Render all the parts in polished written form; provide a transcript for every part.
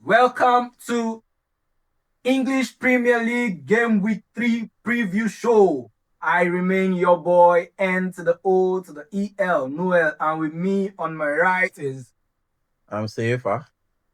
Welcome to English Premier League Game Week 3 preview show. I remain your boy N to the O to the EL, Noel, and with me on my right is, I'm safer.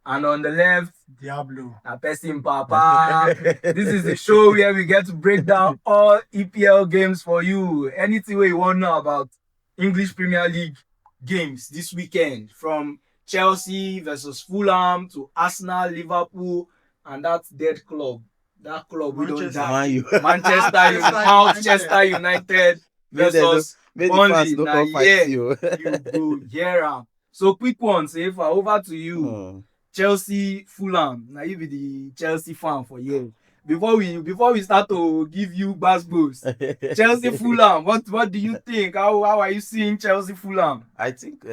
and on the left, Diablo. Apesim Papa. This is the show where we get to break down all EPL games for you. Anything you want to know about English Premier League games this weekend, from Chelsea versus Fulham to Arsenal, Liverpool, and that dead club. That club we don't die. Manchester United versus Burnley. Now, yeah, you go hear am. So quick one, Safer, over to you. Chelsea, Fulham. Now you be the Chelsea fan for years. Before we start to give you boost, Chelsea, Fulham. What do you think? How are you seeing Chelsea, Fulham? I think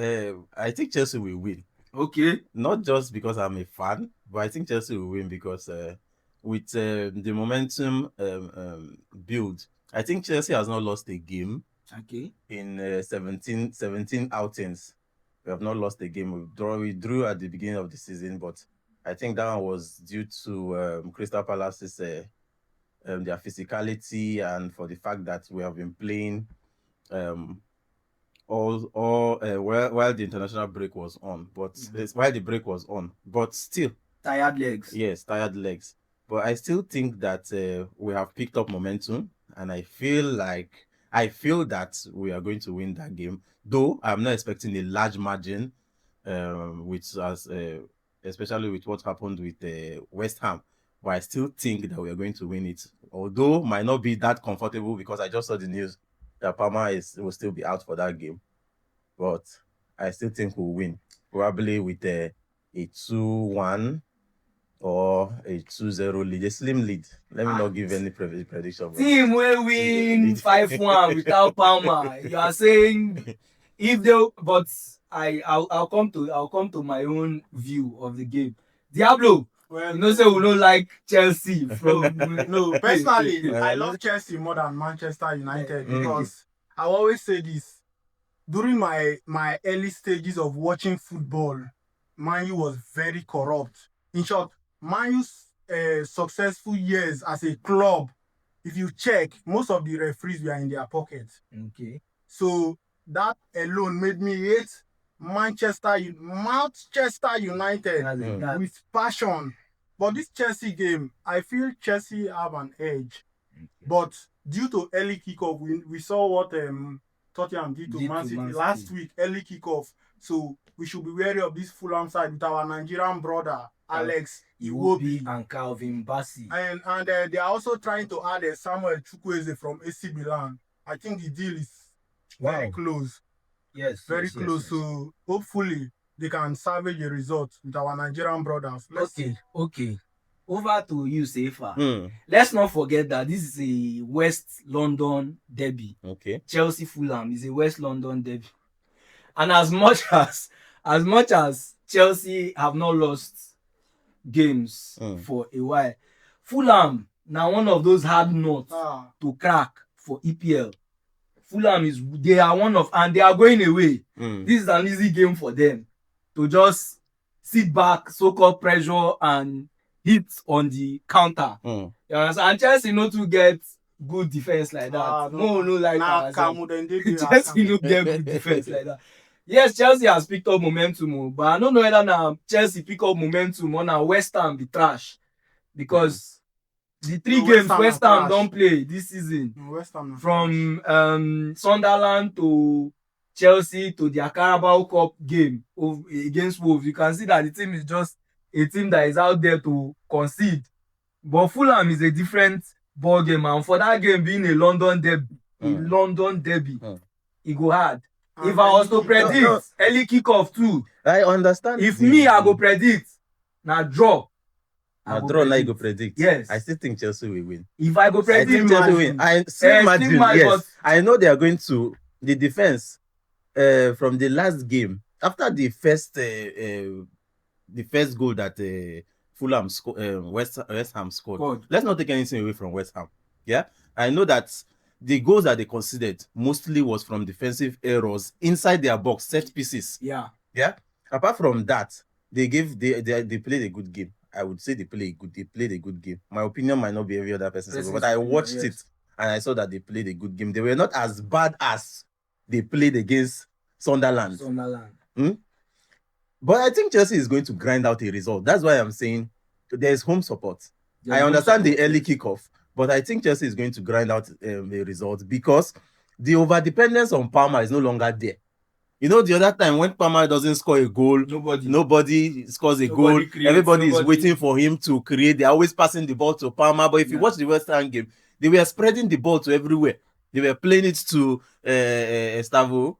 Chelsea will win. Okay. Not just because I'm a fan, but I think Chelsea will win because with the momentum build, I think Chelsea has not lost a game. Okay. In 17 outings. We have not lost a game. We drew at the beginning of the season, but I think that one was due to Crystal Palace's their physicality and for the fact that we have been playing while the international break was on. But while the break was on, but still tired legs. Yes, tired legs. But I still think that we have picked up momentum, and I feel that we are going to win that game. Though I'm not expecting a large margin, especially with what happened with West Ham. But I still think that we are going to win it. Although might not be that comfortable because I just saw the news that Palmer will still be out for that game. But I still think we'll win, probably with a 2-1 or a 2-0 lead, a slim lead. Let me not give any prediction. Team will win 5-1 without Palmer. You are saying if they, but I'll come to my own view of the game. Diablo, well, you know, say we don't like Chelsea from no. Personally, I love Chelsea more than Manchester United because I always say this. During my early stages of watching football, Man U was very corrupt. In short, Man U's successful years as a club, if you check, most of the referees were in their pockets. Okay. So that alone made me hate Manchester United with passion. But this Chelsea game, I feel Chelsea have an edge. Okay. But due to early kickoff, we saw what Tottenham did to Man City last week, early kickoff. So we should be wary of this Fulham side with our Nigerian brother, Alex Iwobi and Calvin Bassey. And they are also trying to add Samuel Chukwueze from AC Milan. I think the deal is very close. Yes. Very close. Yes. So hopefully they can salvage a result with our Nigerian brothers. Okay. Over to you, Safer. Let's not forget that this is a West London derby. Okay. Chelsea Fulham is a West London derby. And as much as Chelsea have not lost games for a while, Fulham now one of those hard nuts to crack for EPL. Fulham they are one of, and they are going away. This is an easy game for them to just sit back, so-called pressure, and hit on the counter. You understand? And Chelsea not to get good defense like that. Chelsea no get good defense like that. Yes, Chelsea has picked up momentum, but I don't know whether now Chelsea pick up momentum or now West Ham be trash, because the three games West Ham don't play this season, from Sunderland to Chelsea to their Carabao Cup game against Wolves, you can see that the team is just a team that is out there to concede. But Fulham is a different ball game, and for that game being a London derby, it go hard. If I was to predict early kickoff too, I understand. If I go predict, now draw. Now you go predict. Yes. I still think Chelsea will win. If I go predict, I think Chelsea will win. I still imagine, yes. I know they are going to the defense from the last game after the first goal that Fulham West Ham scored. Let's not take anything away from West Ham. Yeah, I know that the goals that they conceded mostly was from defensive errors inside their box, set pieces. Yeah. Apart from that, they played a good game. I would say they played a good game. My opinion might not be every other person's opinion, but I opinion, watched yes. it and I saw that they played a good game. They were not as bad as they played against Sunderland. But I think Chelsea is going to grind out a result. That's why I'm saying there's home support. I understand the early kickoff, but I think Chelsea is going to grind out a result because the over-dependence on Palmer is no longer there. You know, the other time when Palmer doesn't score a goal, nobody scores a goal. Everybody is waiting for him to create. They're always passing the ball to Palmer. But if you watch the West Ham game, they were spreading the ball to everywhere. They were playing it to Estavo.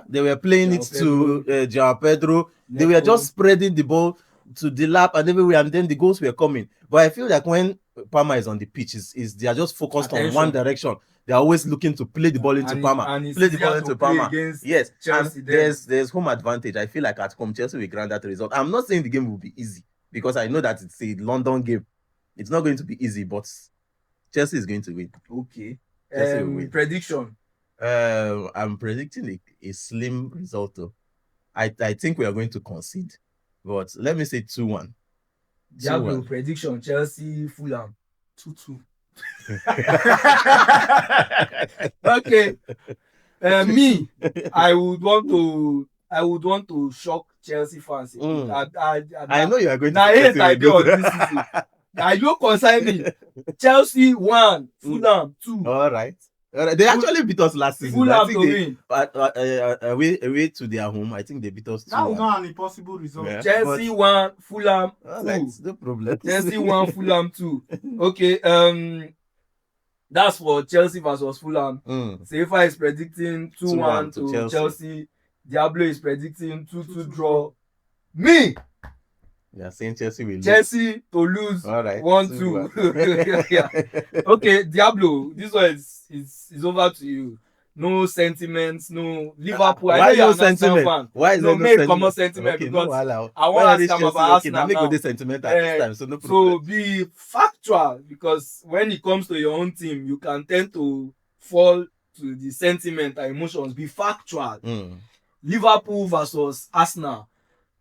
They were playing it to João Pedro. They were just spreading the ball to the lap and everywhere, and then the goals were coming. But I feel like when Palmer is on the pitch, they are just focused on one direction. They're always looking to play the ball into Palmer. Play the ball into Palmer. Yes, Chelsea, and there's home advantage. I feel like at home, Chelsea will grant that result. I'm not saying the game will be easy because I know that it's a London game. It's not going to be easy, but Chelsea is going to win. Okay. Prediction. I'm predicting a slim result. Though. I think we are going to concede, but let me say 2-1. Diablo prediction: Chelsea, Fulham, 2-2. Okay. Me, I would want to shock Chelsea fans. I know you are going to. I don't concern me. Chelsea 1, Fulham 2. All right. They actually beat us last season. Fulham to win. Away to their home, I think they beat us 2-1. That was not an impossible result. Yeah, Chelsea 1, Fulham 2. Right, no problem. Chelsea 1, Fulham 2. Okay. That's for Chelsea versus Fulham. Seifa is predicting 2-1 to Chelsea. Diablo is predicting 2-2 draw. Me. Yeah, saying Chelsea will lose. Chelsea to lose. All right. 1-2. Yeah. Okay, Diablo, this one is over to you. No sentiments, no Liverpool. Why no sentiment? Fan. Why is there no sentiment? Common sentiment okay, because no, I want to ask him about Arsenal now. Make good sentiment at this time, so no problem. So be factual because when it comes to your own team, you can tend to fall to the sentiment and emotions. Be factual. Liverpool versus Arsenal.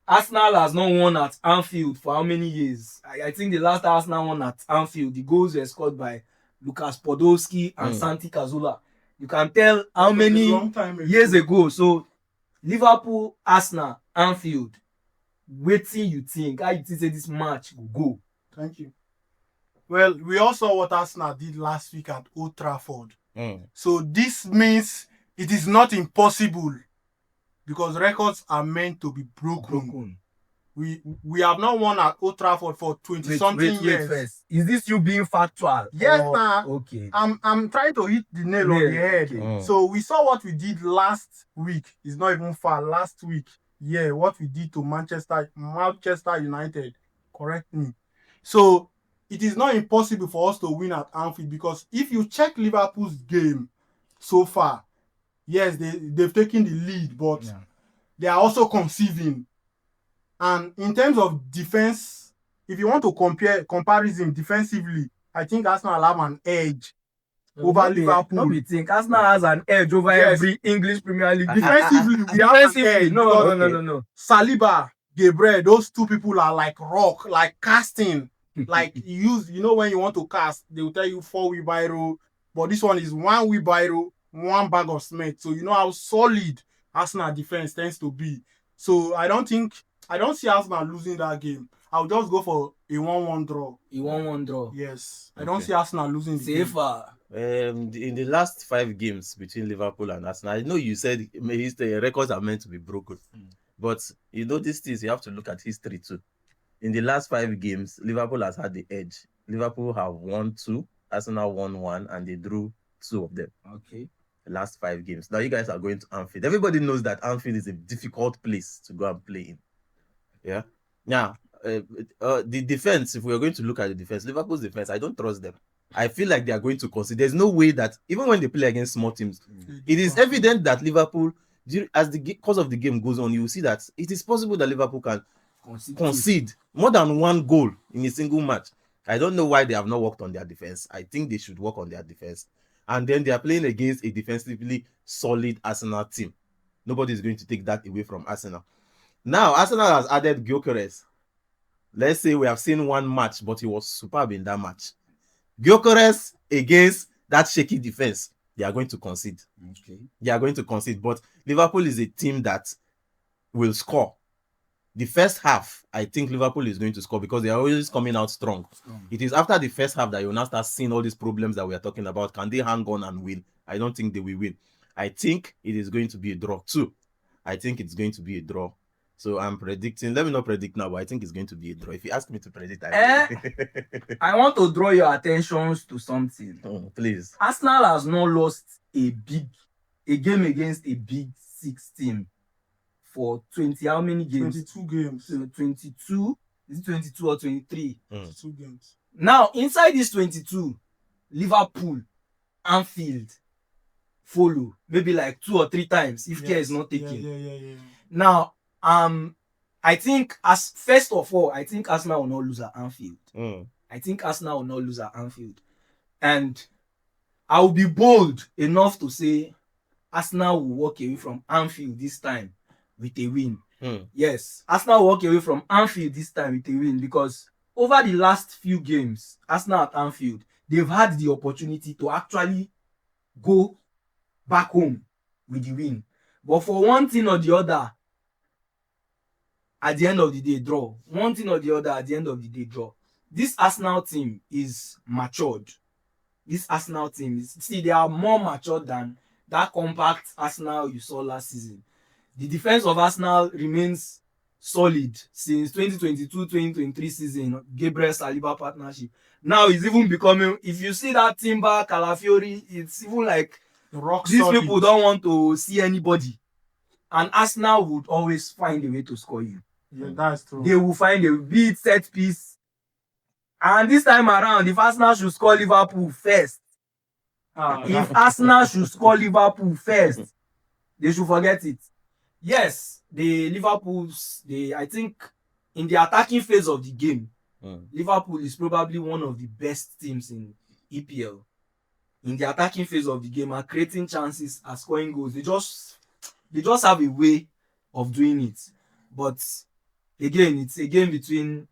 Arsenal has not won at Anfield for how many years? I think the last Arsenal won at Anfield, the goals were scored by Lukas Podolski and Santi Cazorla. You can tell how many years ago. So, Liverpool, Arsenal, Anfield. Waiting, you think? How you think this match will go? Thank you. Well, we all saw what Arsenal did last week at Old Trafford. So, this means it is not impossible. Because records are meant to be broken. We have not won at Old Trafford for 20-something years. First. Is this you being factual? Yes, sir. Okay. I'm trying to hit the nail on the head. Okay. So we saw what we did last week. It's not even far. Last week, what we did to Manchester United. Correct me. So it is not impossible for us to win at Anfield because if you check Liverpool's game so far, yes, they've taken the lead, but they are also conceding. And in terms of defense, if you want to comparison defensively, I think Arsenal have an edge over Liverpool. You think Arsenal has an edge over every English Premier League? Defensively, we have an edge. No. Saliba, Gabriel, those two people are like rock, like casting. Like you know when you want to cast, they will tell you 4 wheelbarrow, but this one is 1 wheelbarrow, 1 bag of cement. So you know how solid Arsenal defense tends to be. So I don't see Arsenal losing that game. I'll just go for a 1-1 draw. A 1-1 draw. Yes. I don't see Arsenal losing the game. In the last 5 games between Liverpool and Arsenal, I know you said maybe the records are meant to be broken. But you know these things, you have to look at history too. In the last 5 games, Liverpool has had the edge. Liverpool have won 2, Arsenal won 1, and they drew 2 of them. Okay. The last 5 games. Now you guys are going to Anfield. Everybody knows that Anfield is a difficult place to go and play in. Yeah. Now, the defense, if we are going to look at the defense, Liverpool's defense, I don't trust them. I feel like they are going to concede. There's no way that, even when they play against small teams, it is evident that Liverpool, as the course of the game goes on, you will see that it is possible that Liverpool can concede more than 1 goal in a single match. I don't know why they have not worked on their defense. I think they should work on their defense. And then they are playing against a defensively solid Arsenal team. Nobody is going to take that away from Arsenal. Now, Arsenal has added Gyökeres. let's say we have seen one match, but he was superb in that match. Gyökeres against that shaky defense, they are going to concede. Okay. They are going to concede. But Liverpool is a team that will score. The first half, I think Liverpool is going to score because they are always coming out strong. It is after the first half that you will now start seeing all these problems that we are talking about. Can they hang on and win? I don't think they will win. I think it is going to be a draw too. I think it's going to be a draw. So I'm predicting. Let me not predict now, but I think it's going to be a draw. If you ask me to predict, I want to draw your attentions to something. Please. Arsenal has not lost a game against a big six team for 20 how many games? 22 games. 22. Is it 22 or 23? 22 games. Now, inside this 22, Liverpool, Anfield, follow. Maybe like 2 or 3 times if care is not taken. Yeah. Now, I think first of all, I think Arsenal will not lose at Anfield. I think Arsenal will not lose at Anfield. And I will be bold enough to say Arsenal will walk away from Anfield this time with a win. Yes, Arsenal will walk away from Anfield this time with a win because over the last few games, Arsenal at Anfield, they've had the opportunity to actually go back home with the win. But for one thing or the other, at the end of the day, draw. One thing or the other, at the end of the day, draw. This Arsenal team is matured. This Arsenal team is, see, they are more matured than that compact Arsenal you saw last season. The defense of Arsenal remains solid since 2022-2023 season, Gabriel Saliba partnership. Now it's even becoming, if you see that Timber, Calafiori, it's even like these solid. people don't want to see anybody. And Arsenal would always find a way to score you. Yeah, that's true. They will find a big set piece. And this time around, if Arsenal should score Liverpool first, if Arsenal should score Liverpool first, they should forget it. Yes, I think in the attacking phase of the game, Liverpool is probably one of the best teams in EPL. In the attacking phase of the game, are creating chances, are scoring goals. They just have a way of doing it. But again, it's a game between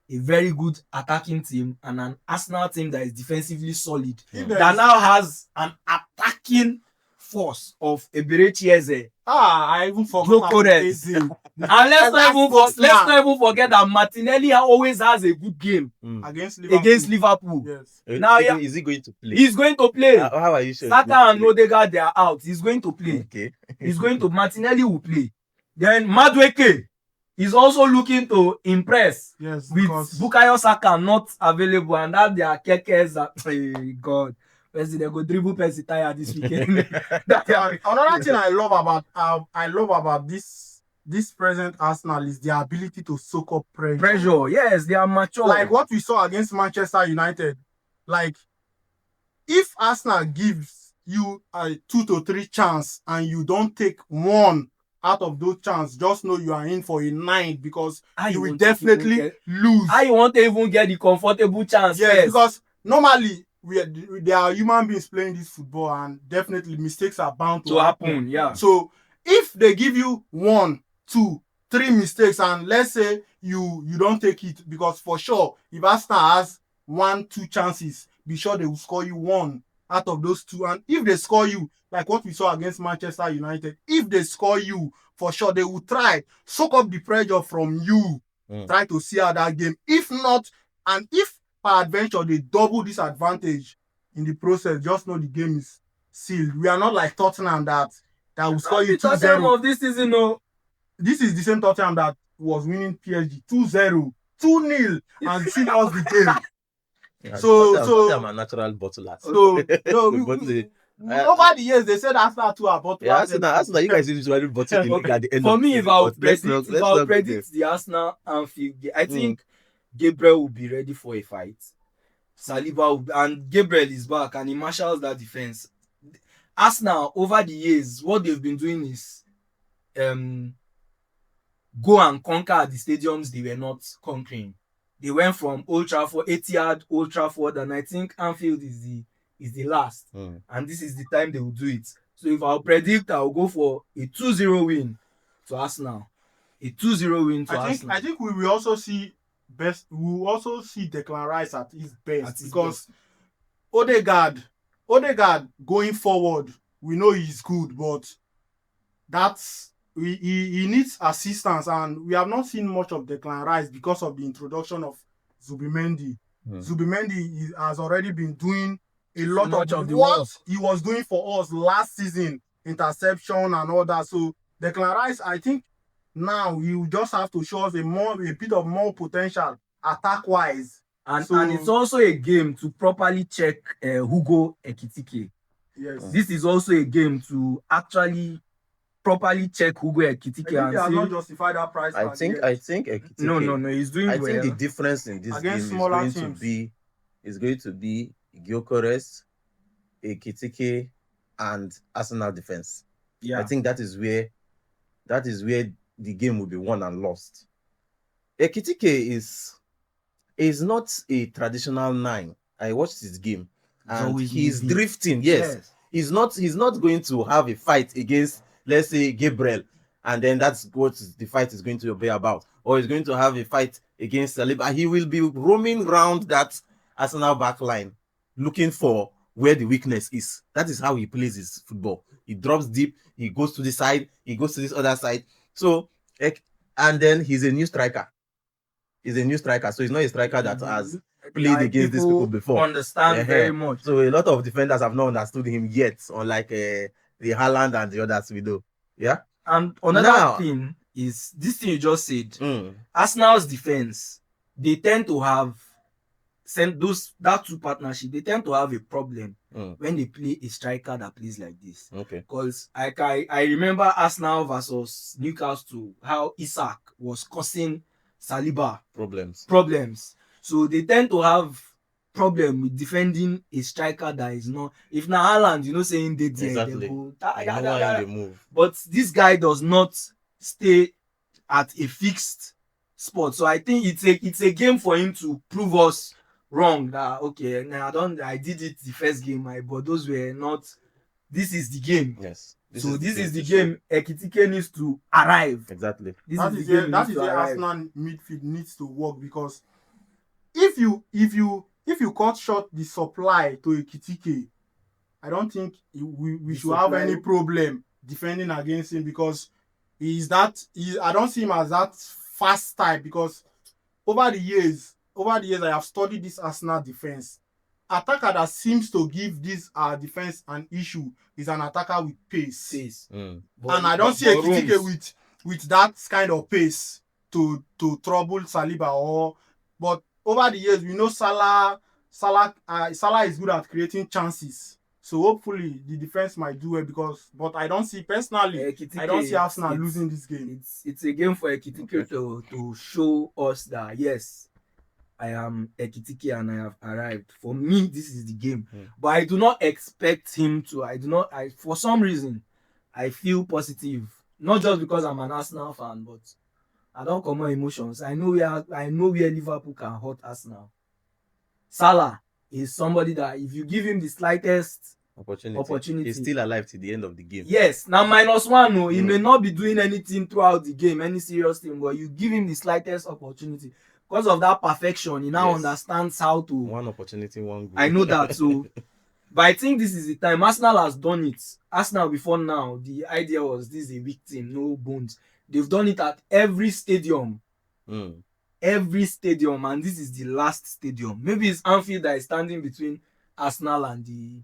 a very good attacking team and an Arsenal team that is defensively solid. That now has an attacking force of Eberechi Eze. I even forgot. And let's not even forget that Martinelli always has a good game against Liverpool. Yes. Now, is he going to play? He's going to play. How are you sure? Saka and Odegaard, they are out. He's going to play. Okay. Martinelli will play. Then Madueke is also looking to impress. Yes, with Bukayo Saka not available, and that their kekes that God. Percy, they go dribble Percy tire this weekend. Another thing I love about this present Arsenal is their ability to soak up pressure. Yes, they are mature. Like what we saw against Manchester United. Like if Arsenal gives you a 2 to 3 chance and you don't take one out of those chances, just know you are in for a 9 because you will definitely lose. You want to even get the comfortable chance? Yes, because normally there are human beings playing this football and definitely mistakes are bound to happen. Yeah. So if they give you 1, 2, 3 mistakes and let's say you don't take it, because for sure if Arsenal has 1, 2 chances, be sure they will score you 1 out of those 2. And if they score you, like what we saw against Manchester United, if they score you, for sure they will try soak up the pressure from you, try to see out that game. If not, and if by adventure they double this advantage in the process, just know the game is sealed. We are not like Tottenham that will score you 2-0. Tottenham of this season, no. This is the same Tottenham that was winning PSG 2-0, 2-0, and still lost the game. Yeah, so I'm a natural bottler. Over the years they said Arsenal too are bottlers. Yeah, Arsenal, you guys usually bottle the league at the end. For me, if I would predict the Arsenal Anfield, I think Gabriel will be ready for a fight. Saliba and Gabriel is back and he marshals that defense. Arsenal over the years, what they've been doing is go and conquer the stadiums they were not conquering. They went from Old Trafford, Etihad, Old Trafford, and I think Anfield is the last. And this is the time they will do it. So if I'll predict, I'll go for a 2-0 win to Arsenal. A 2-0 win to Arsenal. I think we will also see best. We will also see Declan Rice at his best At his because Odegaard going forward, we know he's good, but that's he needs assistance, and we have not seen much of Declan Rice because of the introduction of Zubimendi. Zubimendi has already been doing a lot much of of the what work. he was doing for us last season, interception and all that. So Declan Rice, I think now you just have to show us a bit of more potential attack wise. And So it's also a game to properly check Hugo Ekitike. yes, This is also a game to actually properly check Hugo I Ekitike think he and has see. not justified that price I tag think yet I think Ekitike, No, he's doing I well. think the difference in this Against game smaller is teams. going to be Gyökeres, Ekitike, and Arsenal defense. Yeah. I think that is where the game will be won and lost. Ekitike is not a traditional 9. I watched his game and always he's moving. drifting. Yes. He's not going to have a fight against, let's say, Gabriel, and then that's what the fight is going to be about. Or he's going to have a fight against Saliba. He will be roaming around that Arsenal back line looking for where the weakness is. That is how he plays his football. He drops deep, he goes to the side, he goes to this other side. So, and then he's a new striker. He's a new striker, so he's not a striker that has played against these people before. Understand very much. So a lot of defenders have not understood him yet, unlike the Haaland and the others we do. Yeah. And another thing is this thing you just said. Arsenal's defense, they tend to have that two partnership. They tend to have a problem when they play a striker that plays like this. Okay. Because I remember Arsenal versus Newcastle, how Isak was causing Saliba problems. So they tend to have problem with defending a striker that is not. If now Haaland, saying they did, exactly. They move. But this guy does not stay at a fixed spot. So I think it's a game for him to prove us wrong. That okay, now I did it the first game, but those were not. This is the game. Yes. This is the game. Ekitike needs to arrive. Exactly. That is where Arsenal midfield needs to work, because if you cut short the supply to Ekitike, I don't think we should have any problem defending against him, because I don't see him as that fast type, because over the years I have studied this Arsenal defense. Attacker that seems to give this defense an issue is an attacker with pace. And I don't see Ekitike with that kind of pace to trouble Saliba. But over the years, we know Salah is good at creating chances. So hopefully the defense might do it, but I don't see personally. I don't see Arsenal losing this game. It's a game for Ekitike to show us that yes, I am Ekitike and I have arrived. For me, this is the game. But I do not expect him to. For some reason, I feel positive. Not just because I'm an Arsenal fan, but I don't come on emotions. I know where Liverpool can hurt Arsenal. Salah is somebody that if you give him the slightest opportunity, he's still alive to the end of the game. Yes. Now -1, no, he may not be doing anything throughout the game, any serious thing, but you give him the slightest opportunity. Because of that perfection, he now understands how to. One opportunity, one goal. I know that. So, but I think this is the time. Arsenal has done it. Arsenal before now, the idea was this is a weak team, no bones. They've done it at every stadium. Every stadium, and this is the last stadium. Maybe it's Anfield that is standing between Arsenal and the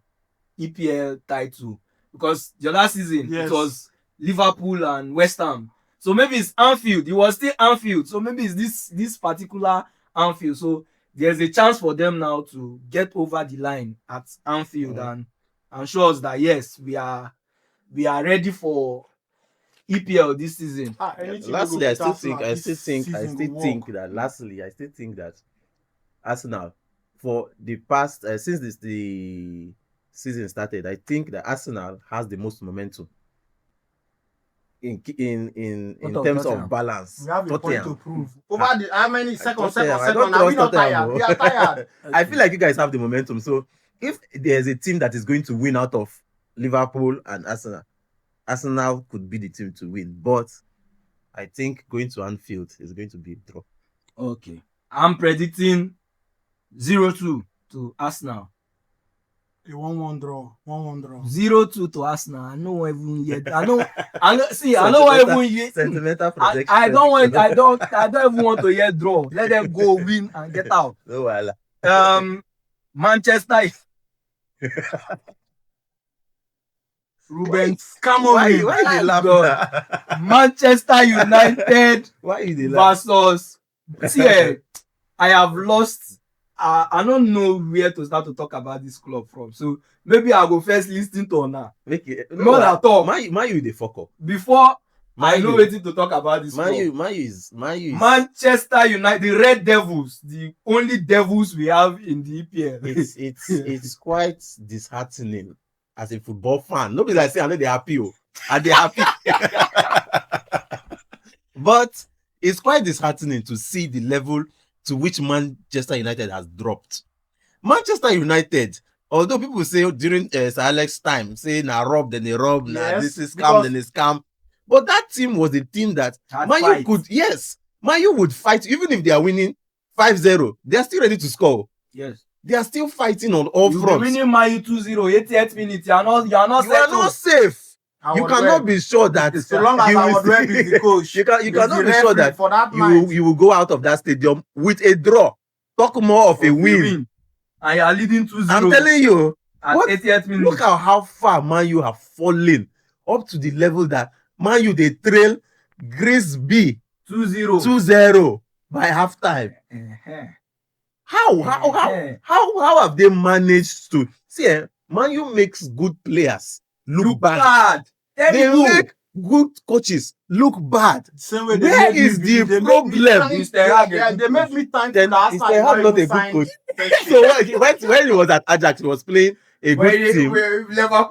EPL title. Because the last season, it was Liverpool and West Ham. So maybe it's Anfield. It was still Anfield. So maybe it's this particular Anfield. So there's a chance for them now to get over the line at Anfield and show us that yes, we are ready for EPL this season. Lastly, I still think that Arsenal, for the past since the season started, I think that Arsenal has the most momentum. In terms of balance. We have a point to prove. Over how many seconds? Are we not tired? We are tired. I feel like you guys have the momentum. So if there's a team that is going to win out of Liverpool and Arsenal could be the team to win. But I think going to Anfield is going to be a draw. Okay. I'm predicting 0-2 to Arsenal. A 1-1 draw. 1-1 draw. 0-2 to Arsenal. I don't even yet. I don't even yet. Sentimental I projection. don't even want to hear draw. Let them go win and get out. No wahala. Manchester. Ruben, come on. Why you dey laugh now? Manchester United Why you dey laugh? versus. See, I have lost. I don't know where to start to talk about this club from. So maybe I go first listen to Ona. Not at all. Man you dey fuck up. Before I know Man wetin to talk about this club. Man U is Manchester United, the Red Devils, the only devils we have in the EPL. it's quite disheartening as a football fan. Nobody like say I know they happy, and they happy. But it's quite disheartening to see the level to which Manchester United has dropped. Manchester United, although people say during Sir Alex's time, say na rob, then they rob, Yes, this is scam, then they scam. But that team was a team that Man U would fight, even if they are winning 5-0, they are still ready to score. Yes. They are still fighting on all You'll fronts. be winning Man U 2-0, 88th minute. You are not safe. You cannot be sure that So long as I would read with the coach. you cannot be sure that for that you will go out of that stadium with a draw. Talk more of a win. And you are leading 2-0. I'm telling you, at 80th minute. look at how far Man U have fallen up to the level that Man U they trail Grisby 2-0 by halftime. How have they managed to see? Man U makes good players look bad. They make good coaches look bad. Same way Where is the problem? They made me thank Then is they have not a good coach. So when he was at Ajax, he was playing a good team.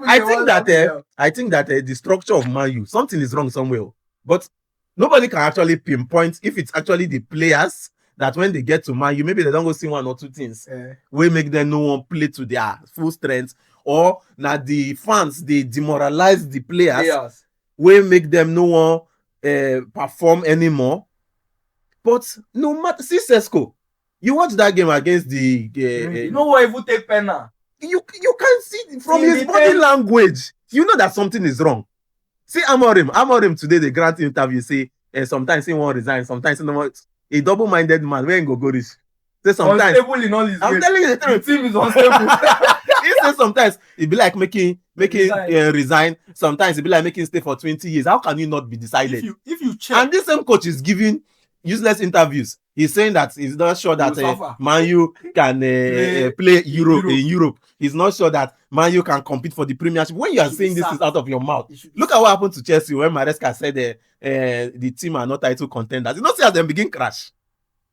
I think that the structure of Man U, something is wrong somewhere. But nobody can actually pinpoint if it's actually the players that when they get to Man U, maybe they don't go see one or two things. We make them no one play to their full strength, or now the fans they demoralize the players. We make them no one perform anymore. But no matter, see Sesko, you watch that game against the no one even take penalty. You can see from his body language, you know that something is wrong. See Amorim today, the grant interview say sometimes he won't resign, sometimes he don't want. A double-minded man, where go this? Say sometimes unstable in all his I'm telling you the truth. The team is unstable. He says sometimes it be like making resign. Sometimes it be like making stay for 20 years. How can you not be decided? If you check, and this same coach is giving useless interviews. He's saying that he's not sure that Man U can play in Europe. He's not sure that Man U can compete for the Premiership. When you are saying this is out of your mouth, look at what happened to Chelsea when Maresca said the team are not title contenders. You don't see as them begin crash.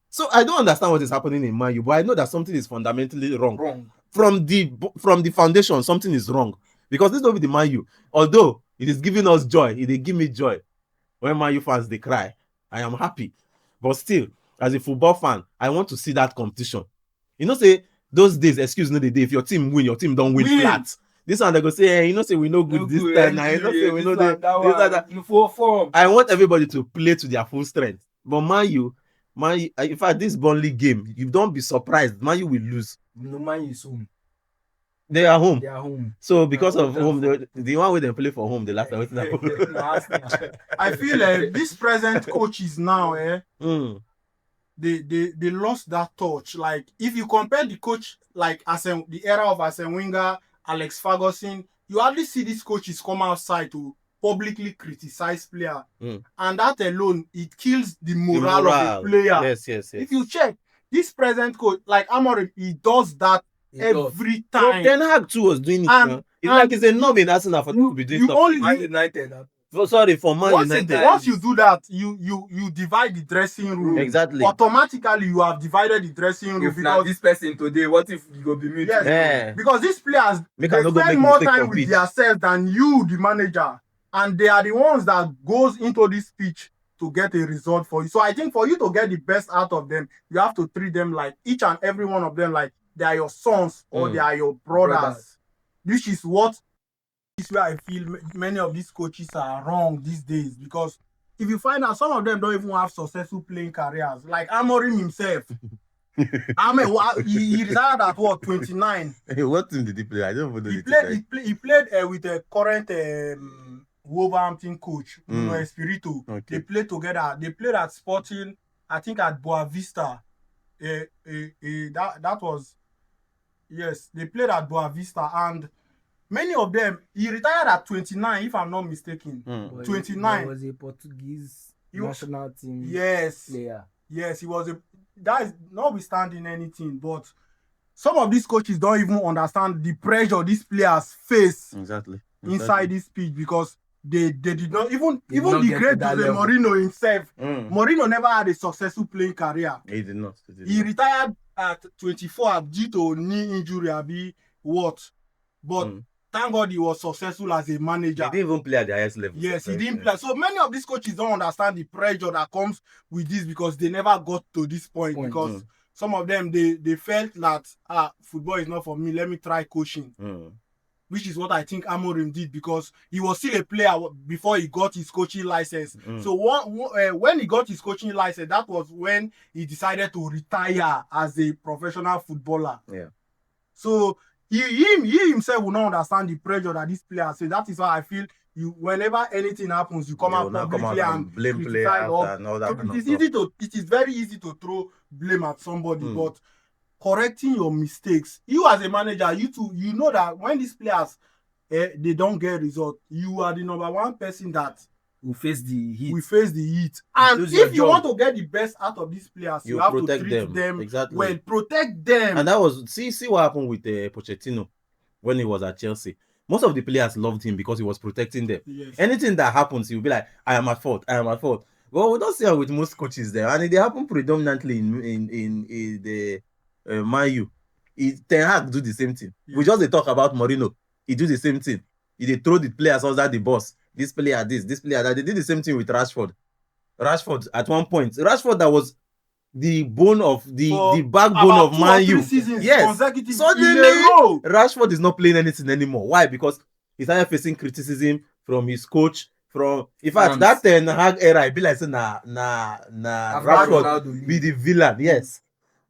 So I don't understand what is happening in Man U, but I know that something is fundamentally wrong. From the foundation, something is wrong. Because this don't be the Man U. Although it is giving us joy, it will give me joy. When Man U fans they cry, I am happy. But still, as a football fan, I want to see that competition. You know, say those days, excuse me, the day if your team win, your team don't win flat. This one they go say, hey, you know, say we know good this time. Now you know, say we know that. I want everybody to play to their full strength. But Man U, in fact, this Burnley game, you don't be surprised. Man U will lose. No, Man U is home. They are home. They are home. So because of home, the one way they play for home, the last time. I feel this present coaches now, they lost that touch. Like if you compare the coach, like the era of Arsene Wenger, Alex Ferguson, you hardly see these coaches come outside to publicly criticize player, and that alone it kills the morale of the player. Yes. If you check this present coach, like Amorim, he does that every time. Ten Hag too was doing it. It's like it's a knob in Arsenal for to be doing stuff. Man United. For Man United. Once you do that, you divide the dressing room. Exactly. Automatically, you have divided the dressing room. If now this person today, what if you go be mute? Yes. Yeah. Because these players they spend more time with themselves than you, the manager, and they are the ones that goes into this pitch to get a result for you. So I think for you to get the best out of them, you have to treat them like each and every one of them like they are your sons or they are your brothers. This is where I feel many of these coaches are wrong these days, because if you find out some of them don't even have successful playing careers, like Amorim himself, I mean, he retired at what, 29? What team did he play? I don't even know He the played. team. He played with the current Wolverhampton coach Nuno Mm. Espirito. Okay. They played together. They played at Sporting, I think at Boa Vista. That was, yes. They played at Boa Vista, and many of them. He retired at 29, if I'm not mistaken. Mm. 29. He was a Portuguese He wa- national team Yes. player. Yes, he was a. That is notwithstanding anything, but some of these coaches don't even understand the pressure these players face Exactly. inside this pitch, because they did not even They did not the get great to that Jose level. Mourinho himself. Mm. Mourinho never had a successful playing career. He did not. He retired at 24 due to knee injury, abi what? But thank God he was successful as a manager. He didn't even play at the highest level. Yes, he didn't play. So many of these coaches don't understand the pressure that comes with this, because they never got to this point. Because some of them they felt that football is not for me. Let me try coaching. Which is what I think Amorim did, because he was still a player before he got his coaching license. So when he got his coaching license, that was when he decided to retire as a professional footballer. Yeah. So he himself will not understand the pressure that these players say. That is why I feel whenever anything happens, you come out publicly and blame criticize players and all that kind of stuff. It is very easy to throw blame at somebody, but correcting your mistakes. You as a manager, you know that when these players they don't get result, you are the number one person that will face the heat. And if you want to get the best out of these players, you have to treat them exactly. well, protect them. And that was see what happened with Pochettino when he was at Chelsea. Most of the players loved him because he was protecting them. Yes. Anything that happens, he'll be like, I am at fault. Well, we don't see it with most coaches there, and it happen predominantly in the Man U. Ten Hag do the same thing. Yeah. We just talk about Mourinho. He do the same thing. He throw the players under the bus. This player this player that. They did the same thing with Rashford. Rashford at one point. Rashford that was the bone of the backbone of Man U. Yes. Suddenly, Rashford is not playing anything anymore. Why? Because he started facing criticism from his coach. In fact, that Ten Hag era, I be like, Rashford be the villain. Yes.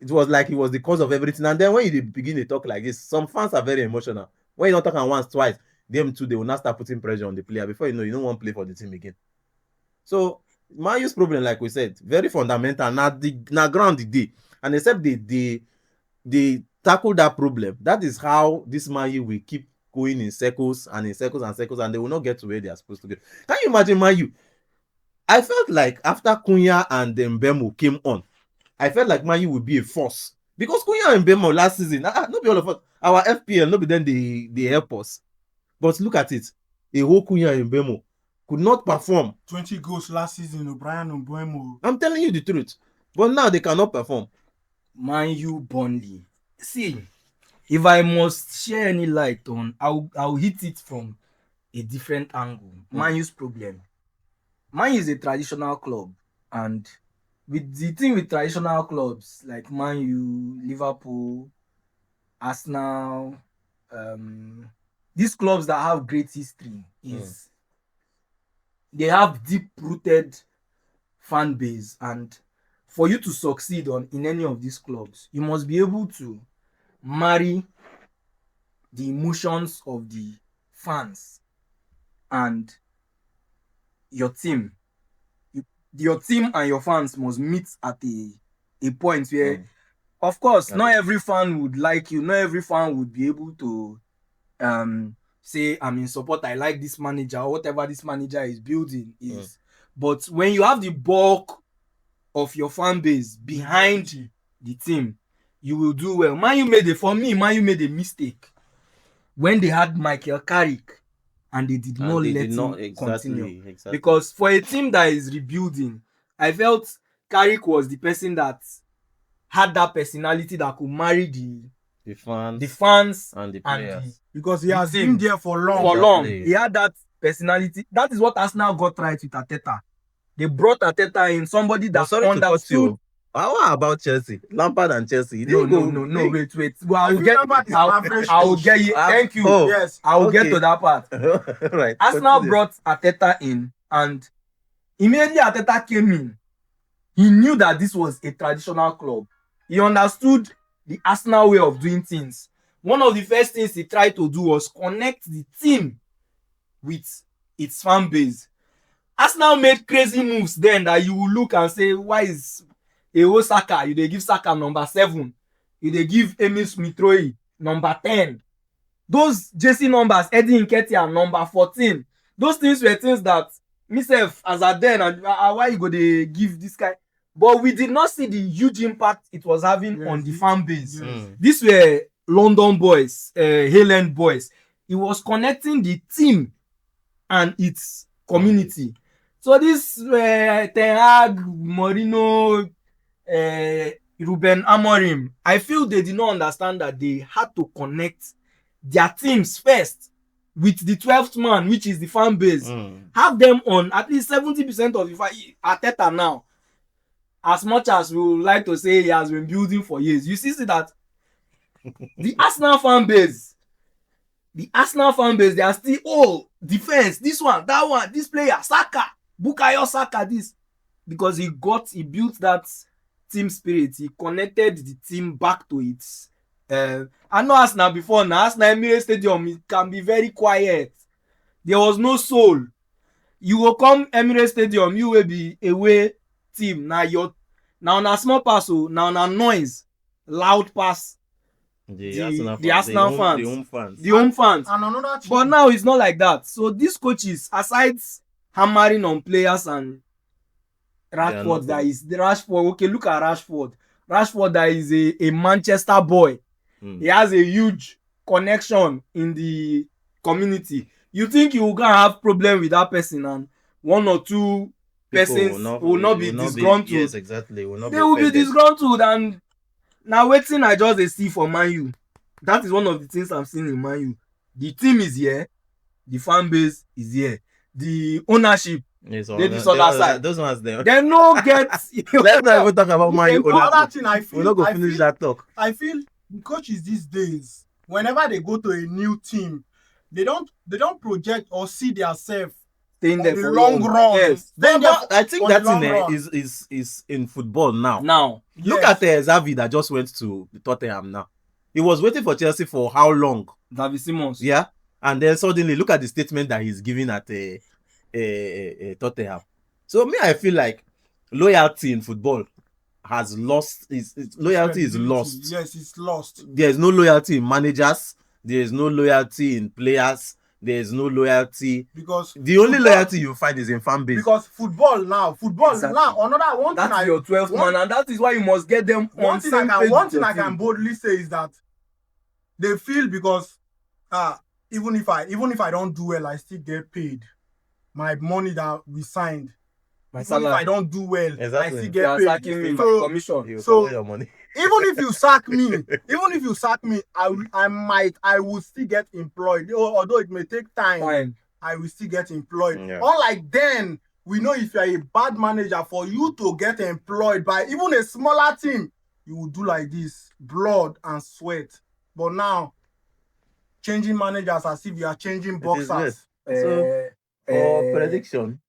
It was like he was the cause of everything. And then when you begin to talk like this, some fans are very emotional. When you don't talk once, twice, them too, they will not start putting pressure on the player. Before you know, you don't want to play for the team again. So Man U's problem, like we said, very fundamental. Now ground the day. And except they tackle that problem, that is how this Man U will keep going in circles, and they will not get to where they are supposed to go. Can you imagine Man U? I felt like after Cunha and Mbemo came on, I felt like Man U would be a force. Because Cunha and Mbemo last season, not be all of us, our FPL, not be then they help us. But look at it. A whole Cunha and Mbemo could not perform. 20 goals last season, O'Brien and Mbemo. I'm telling you the truth. But now they cannot perform. Man U Burnley. See, if I must share any light on, I'll hit it from a different angle. Man U's problem. Man U is a traditional club, and with the thing with traditional clubs like Man U, Liverpool, Arsenal, these clubs that have great history is they have deep-rooted fan base, and for you to succeed in any of these clubs, you must be able to marry the emotions of the fans and your team. Your team and your fans must meet at a point where, of course, not every fan would like you. Not every fan would be able to say, I'm in support, I like this manager, or whatever this manager is building is. But when you have the bulk of your fan base behind the team, you will do well. Man U made a mistake when they had Michael Carrick and they did not let him continue. Exactly. Because for a team that is rebuilding, I felt Carrick was the person that had that personality that could marry the fans and the players. Because he has been there for long. Exactly. He had that personality. That is what Arsenal got right with Arteta. They brought Arteta in, somebody that understood. How about Chelsea? Lampard and Chelsea. No, wait. Well, I will get you. Thank you. Yes, I will get to that part. Right. Arsenal brought Arteta in, and immediately Arteta came in, he knew that this was a traditional club. He understood the Arsenal way of doing things. One of the first things he tried to do was connect the team with its fan base. Arsenal made crazy moves then that you will look and say, why is Saka, you dey give Saka number 7, you dey give Emil Smith-Rowe number 10. Those jersey numbers, Eddie Nketiah number 14. Those things were things that myself as at then, and why you go dey give this guy? But we did not see the huge impact it was having on the fan base. These were London boys, Highland boys. It was connecting the team and its community. So this Ten Hag, Mourinho, Ruben Amorim, I feel they did not understand that they had to connect their teams first with the 12th man, which is the fan base. Have them on at least 70% of the Arteta now. As much as we would like to say he has been building for years, you see that the Arsenal fan base, they are still, defense, this one, that one, this player, Saka, Bukayo Saka, this. Because he built that team spirit. He connected the team back to its. I know Arsenal before now. Arsenal Emirates Stadium, it can be very quiet. There was no soul. You will come Emirates Stadium, you will be away team. Now na small pass, now na noise, loud pass. The Arsenal fans. The home fans. And another team. But now it's not like that. So these coaches, aside hammering on players and Rashford, that is the Rashford. Okay, look at Rashford. Rashford, that is a Manchester boy. He has a huge connection in the community. You think you will gonna have problem with that person, and one or two persons will not be disgruntled? Yes, exactly. They will be disgruntled, and now waiting I just see for Man U. That is one of the things I'm seeing in Man U. The team is here, the fan base is here, the ownership. Yes, they this other side. Those ones there. They no get. Let's not even talk about My U. Another thing I feel. We're not gonna finish that talk. I feel the coaches these days, whenever they go to a new team, they don't project or see themselves in the long run. Yes. I think that thing is in football now. Yes. Look at Xavi that just went to Tottenham now. He was waiting for Chelsea for how long? Xavi Simons. Yeah, and then suddenly look at the statement that he's giving at Tottenham. So me, I feel like loyalty in football has lost. Loyalty is lost. Yes, it's lost. There is no loyalty in managers. There is no loyalty in players. There is no loyalty, because the only loyalty you find is in fan base. Because football now, exactly. Another one thing. That's your 12th man, and that is why you must get them on same page. One thing I can boldly say is that they feel because even if I don't do well, I still get paid my money that we signed. My salary. If I don't do well, exactly. I still get paid. Commission. So your money. even if you sack me, I will still get employed. Although it may take time, fine. I will still get employed. Yeah. Unlike then, we know if you're a bad manager, for you to get employed by even a smaller team, you will do like this, blood and sweat. But now, changing managers as if you are changing boxers. So, for prediction.